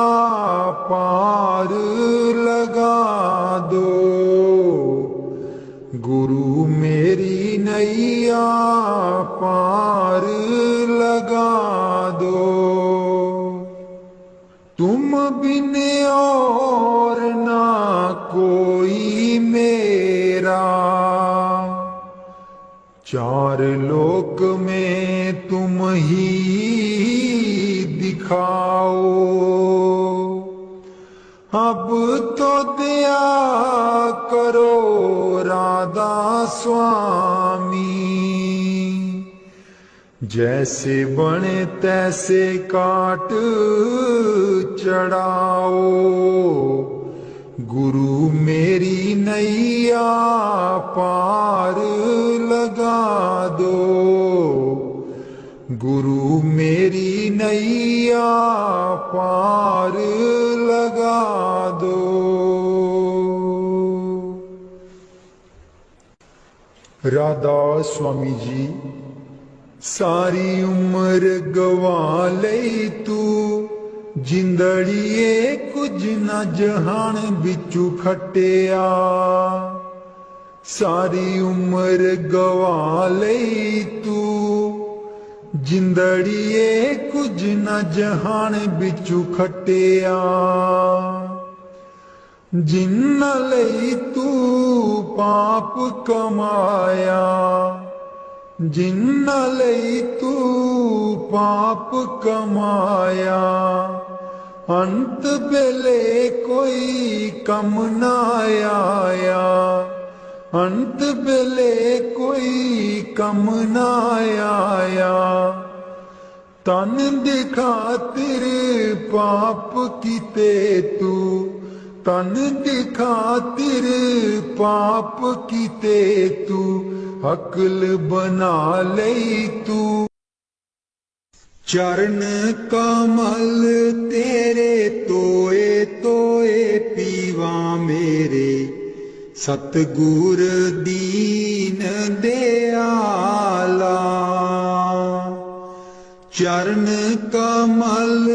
पार लगा दो, गुरु मेरी नैया पार लगा दो। तुम बिन और ना कोई मेरा, चार लोक में तुम ही दिखाओ। अब तो दया करो राधा स्वामी, जैसे बने तैसे काट चढ़ाओ। गुरु मेरी नैया पार लगा दो, गुरु मेरी नैया पार लगा दो। राधा स्वामी जी सारी उम्र गवा लई तू जिंदड़िए कुछ न जहान बिचू खटिया सारी उम्र गवा लई तू जिंदड़िए कुछ न जहान बिचू खटिया जिन्ना लई तू पाप कमाया जिन्ना लई तू पाप कमाया अंत बेले कोई कम ना आया अंत बेले कोई कम ना आया तन दिखा तेरे पाप कीते तू तन दिखा तेरे पाप कीते तू अक्ल बना लई तू चरण कमल तेरे तोए तोए पीवा मेरे सतगुर दीन दयाला चरण कमल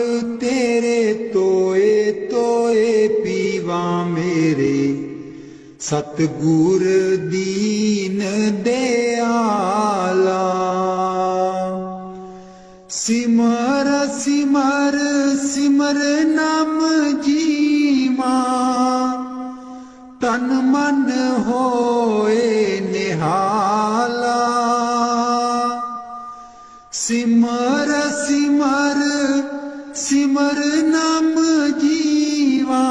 तेरे तोए तोए पीवा मेरे सतगुर दीन दयाला सिमर सिमर सिमर नाम जीवा तन मन होए निहाला सिमर सिमर सिमर नाम जीवा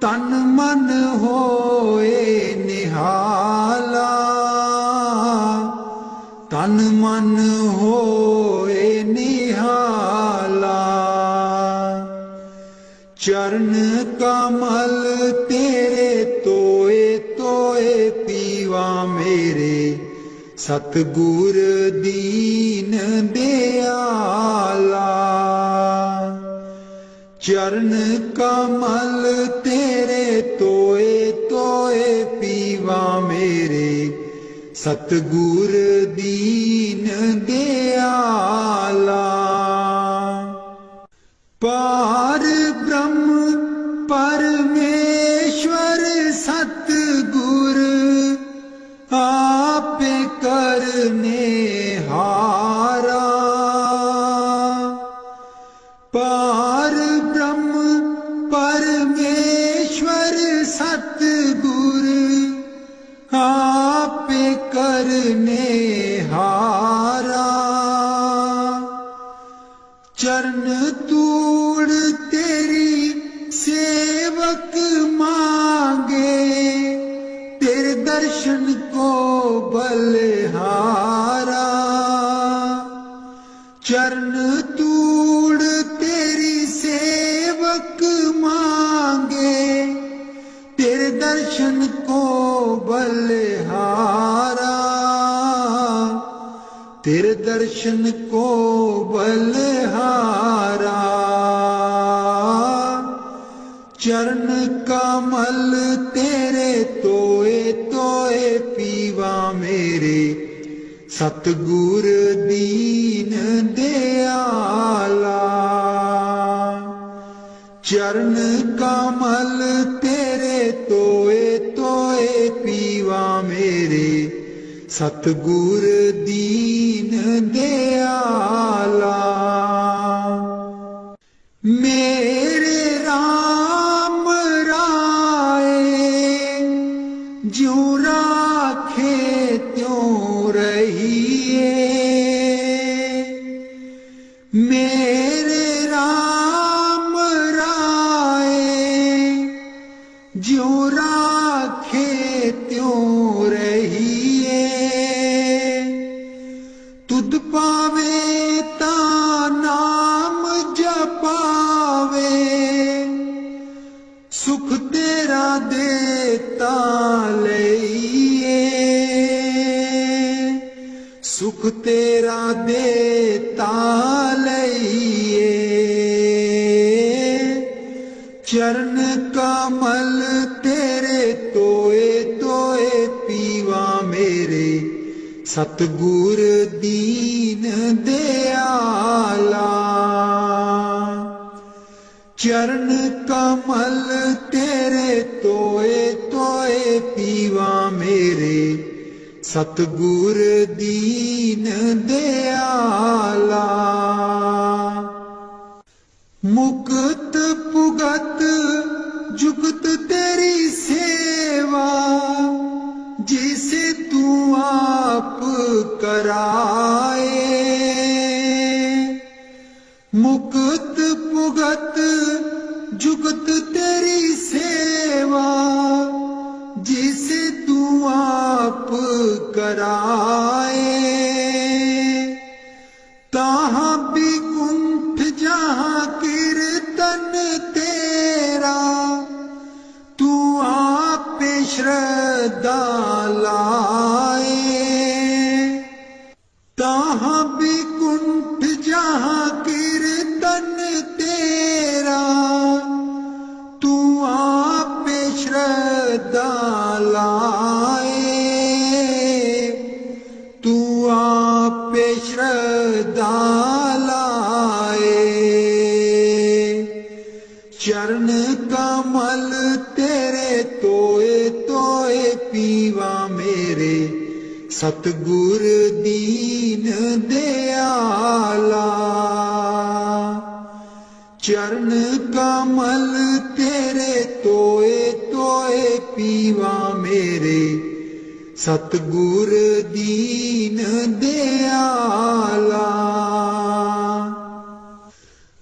तन मन होए निहाला तन मन होए निहाला चरण कमल तेरे तोए तोए पीवा मेरे सतगुर दीन दयाला चरण कमल तेरे तोए तोए पीवा मेरे सतगुर दीन दयाला पार ब्रह्म परमेश्वर सतगुर आपे करने हारा पार ब्रह्म परमेश्वर सतगुर आपे करने हारा चरण तूड़ तेरी सेवक मांगे तेरे दर्शन को बलिहारा चरण तूड़ तेरी सेवक मांगे तेरे दर्शन को बलिहारा तेरे दर्शन को बलिहारा चरण कमल तेरे तोए तोए पीवा मेरे सतगुर दीन दयाला चरण कमल तेरे तोए तोए पीवा मेरे सतगुर दीन दयाला मेरे राम राय ज्यों राखे त्यों रहिए मेरे राम राय ज्यों राखे त्यों रहिए तुद पावे ता नाम जपावे सुख तेरा देता लइए सुख तेरा देता लइए चरण कमल तेरे तोए तोए पीवा मेरे, सतगुर दीन दयाला। चरण कमल तेरे तोए तोए पीवा मेरे, सतगुर दीन दयाला। मुक्त पुगत जुगत तेरी सेवा, जिसे तू आप कराए। मुक्त पुगत जुगत तेरी सेवा, जिसे तू आप कराए। ताहाँ विकुंठ जहाँ कीर्तन तेरा, तू आप श्रद्धा लाए। ताहाँ विकुंठ जहाँ कीर्तन तेरा, तू आप श्रद्धा लाए। तू आप श्रद्धा लाए। चरण कमल तेरे तोए तोए पीवा मेरे, सतगुर दीन दयाला। चरण कमल तेरे तोए तोए पीवा मेरे, सतगुर दीन दयाला।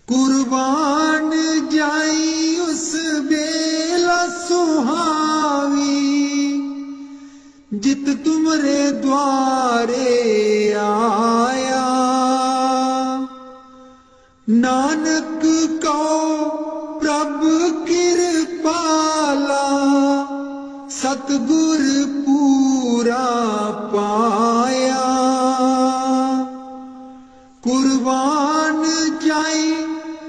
कुर्बान जाई उस बेला सुहावी, जित तुमरे द्वारे आया। नानक को प्रभु कृपाला, सतगुर पूरा पाया। कुर्बान जाई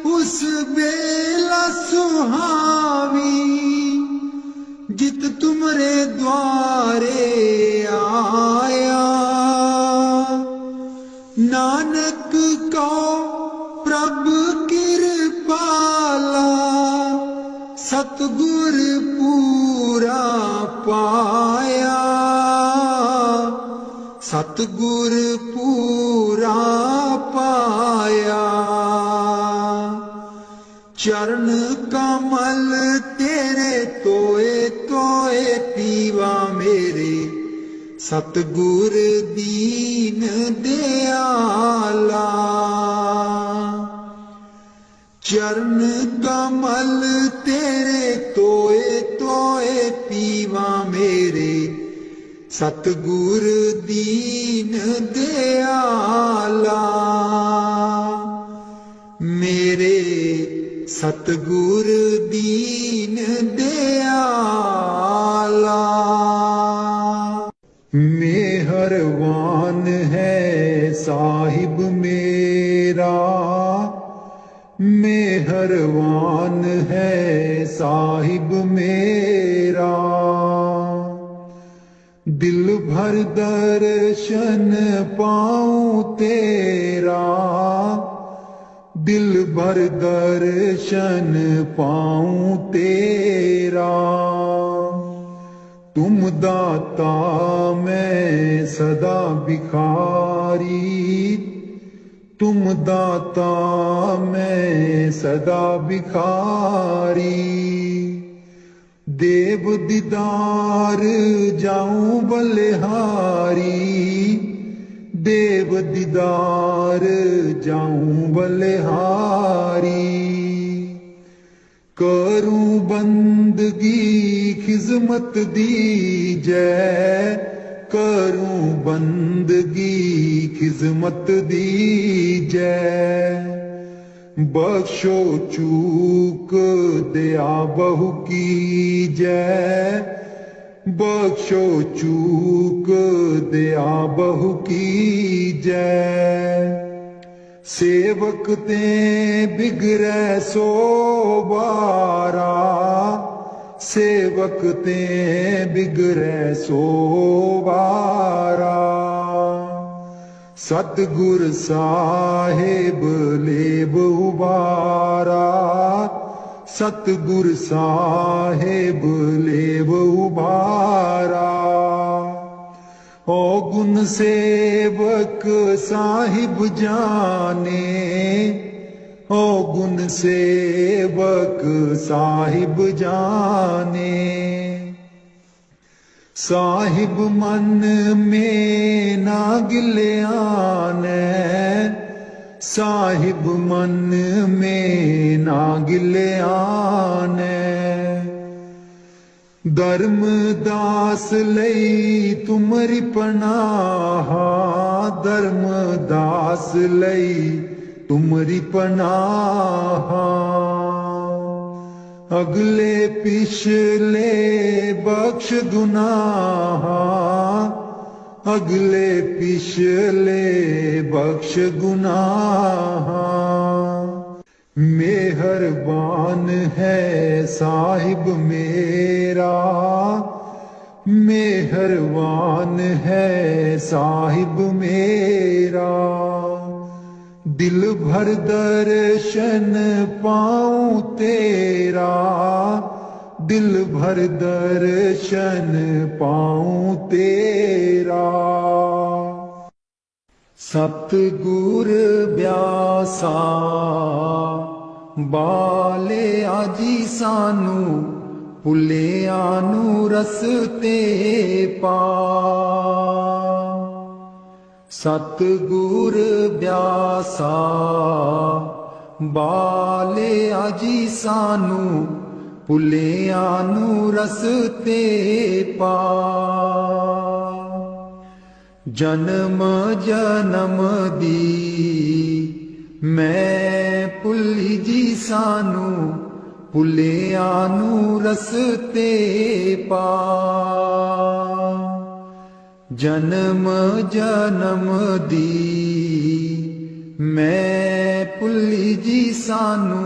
उस बेला सुहावी, जित तुमरे द्वारे आया। नानक को प्रभु कृपाला, सतगुर पूरा पाया। सतगुर पूरा पाया। चरण कमल तेरे तोए तोए पीवा मेरे, सतगुर दीन दयाला। चरण कमल तेरे तोए तोए पीवा मेरे, सतगुर दीन दयाला। मेरे सतगुर दीन दयाला। मेहरबान है साहिब मेरा, मेहरबान है साहिब मेरा। दिल भर दर्शन पाऊं तेरा, दिल भर दर्शन पाऊं तेरा। तुम दाता मैं सदा भिखारी, तुम दाता मैं सदा भिखारी। देव दीदार जाऊं बलिहारी, देव दीदार जाऊं बलिहारी। करूं बंदगी खिजमत दीजै, करूं बंदगी खिजमत दीजै। बख्शो चूक दया बहु कीजै, बख्शो चूक दया बहु कीजै। सेवक ते बिगड़े सो बारा, सेवक ते बिगड़े सो बारा। सतगुर साहिब लेब उबारा, सतगुर साहिब लेब उबारा। ओ गुण सेवक साहिब जाने, ओ गुण सेवक साहिब जाने। साहिब मन में ना गिल्याने, साहिब मन में ना गिल्याने। धर्मदास लई तुमरी पनाहा, धर्मदास लई तुमरी पनाहा। अगले पिछले बख्श गुनाहा, अगले पिछले बख्श गुनाहा। मेहरबान है साहिब मेरा, मेहरबान है साहिब मेरा। दिल भर दर्शन पाऊं तेरा, दिल भर दर्शन पाऊं तेरा। सतगुर ब्यासा बाले आजी सानू, भुलिया नू रस्ते पा। सतगुर ब्यासा बाले आजी सानू, भुलिया नू रस्ते पा। जन्म जन्म दी मैं भुली जी सानू, भुलिया नू रस्ते पा। जन्म जन्म दी मैं भुली जी सानू,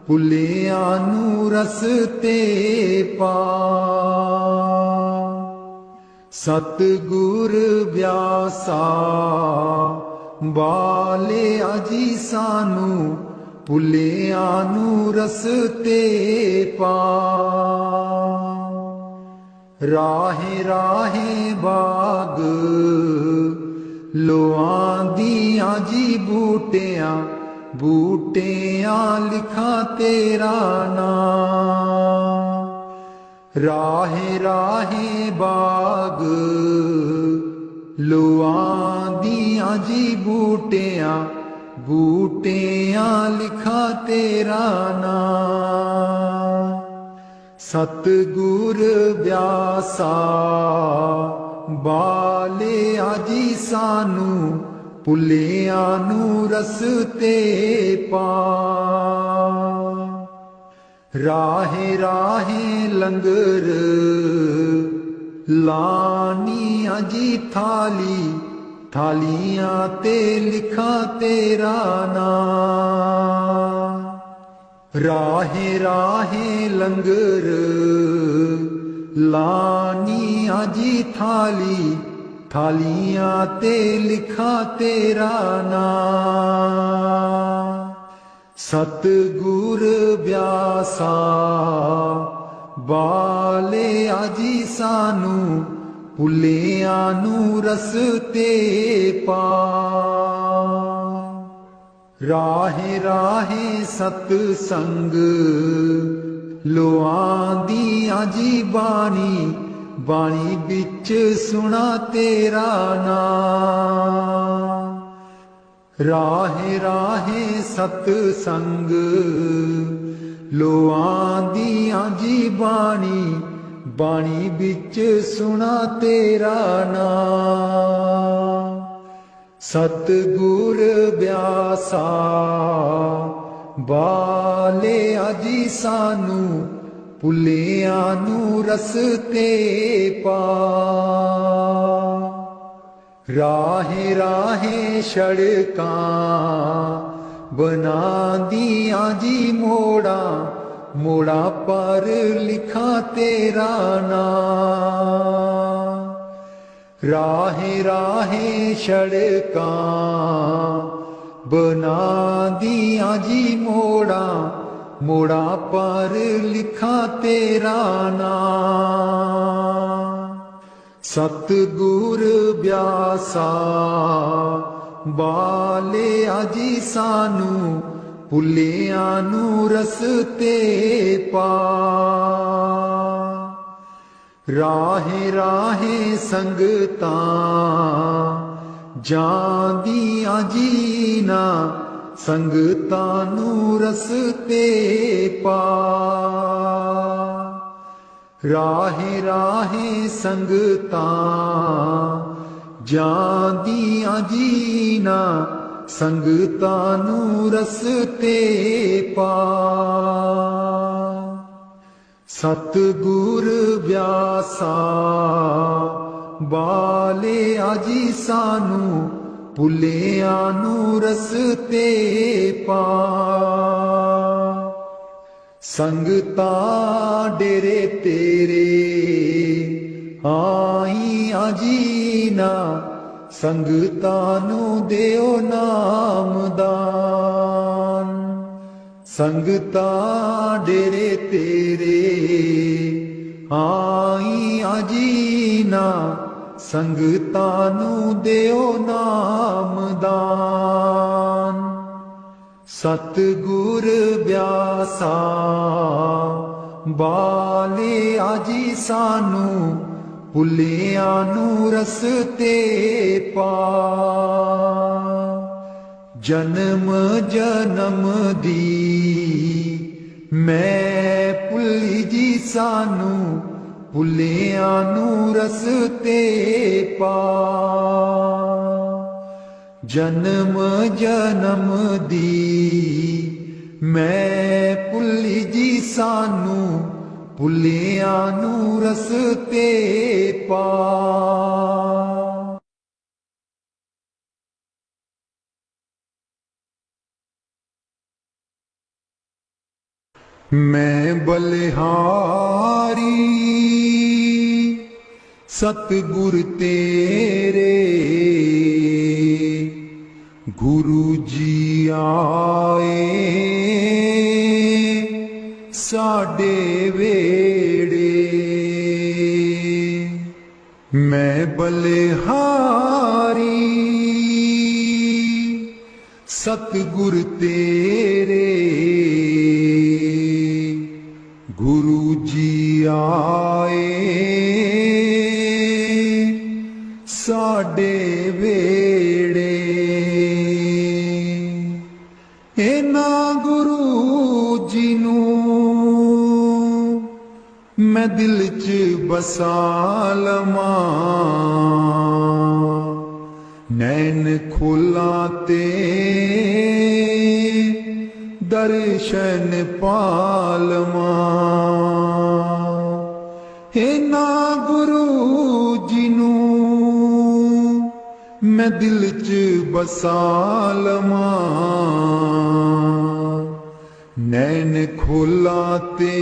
भुलिया नू रस्ते पा। सतगुर ब्यासा बाले आजी सानू, भुलिया नू रस्ते पा। राहे राहे बाग लोआंदियां जी बूटियां, बूटियां लिखा तेरा नाम। राहे राहे बाग लोआंदियां जी बूटियां, बूटियां लिखा तेरा नाम। सतगुर ब्यासा बाले आजी सानू, भुलिया नू रस्ते पा। राहे राहे लंगर लानियां जी थाली, थालियां ते लिखा तेरा नाम। राहे राहे लंगर लानियां जी थाली, थालियां ते लिखा तेरा नाम। सतगुर ब्यासा बाले आजी सानू, भुलिया नू रस्ते पा। राहे राहे सतसंग लोआंदियां जी बाणी, बाणी बिच सुना तेरा नाम। राहे राहे सतसंग लोआंदियां जी बाणी, बाणी बिच सुना तेरा नाम। सतगुर ब्यासा बाले आजी सानू, भुलिया नू रस्ते पा। राहे राहे सड़कां बना दिया जी मोड़ा, मोड़ा पर लिखा तेरा नाम। राहे राहे सड़कां बना दिया जी मोड़ा, मोड़ा पर लिखा तेरा नाम। सतगुर ब्यासा बाले आजी सानू, भुलियां नू रस्ते पा। राहे राहे संगतां जांदियां जीना, संगतां नू रस्ते पा। राहे राहे संगतां जांदियां जीना, संगतां नू रस्ते पा। सतगुर ब्यासा बाले आजी सानू, भुलियां नू रस्ते पा। संगतां डेरे तेरे आई आजीना, संगतां नू देओ नामदान। संगतां डेरे तेरे आई आजीना, संगतां नू देओ नामदान। सतगुर ब्यासा बाले आजी सानू, भुलियां नू रस्ते पा। जन्म जन्म दी मैं भुली जी सानू, भुलियां नू रस्ते पा। जन्म जन्म दी मैं भुली जी सानू, भुलियां नू रस्ते पा। मैं बलिहारी सतगुर तेरे, गुरु जी आए साडे वेड़े। मैं बलिहारी सतगुर तेरे, गुरु जी आए साडे वेड़े। इना गुरु जी नू मैं दिल च बसा लवां, नैन खोला ते दर्शन पालवां। इना गुरु जी नू मैं दिल च बसा लवां, नैन खोला ते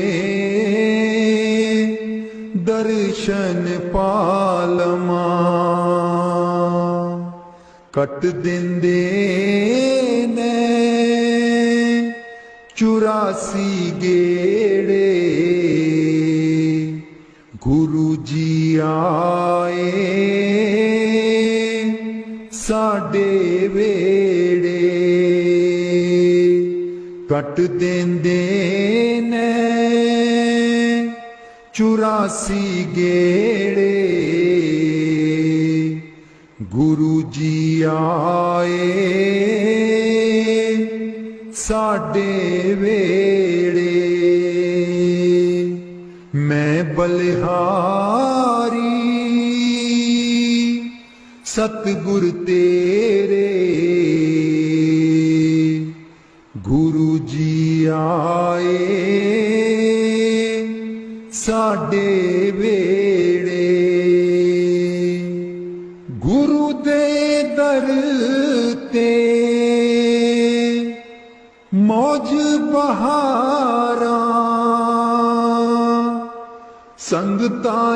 दर्शन पालवां। कट देंदे ने 84 गेड़े, गुरु जी आए साडे वेड़े। कट देंदे ने 84 गेड़े, गुरु जी आए साडे वेड़े। मैं बलिहारी सतगुर तेरे, गुरु जी आए साडे वेड़े। गुरु दे बहारा संगतां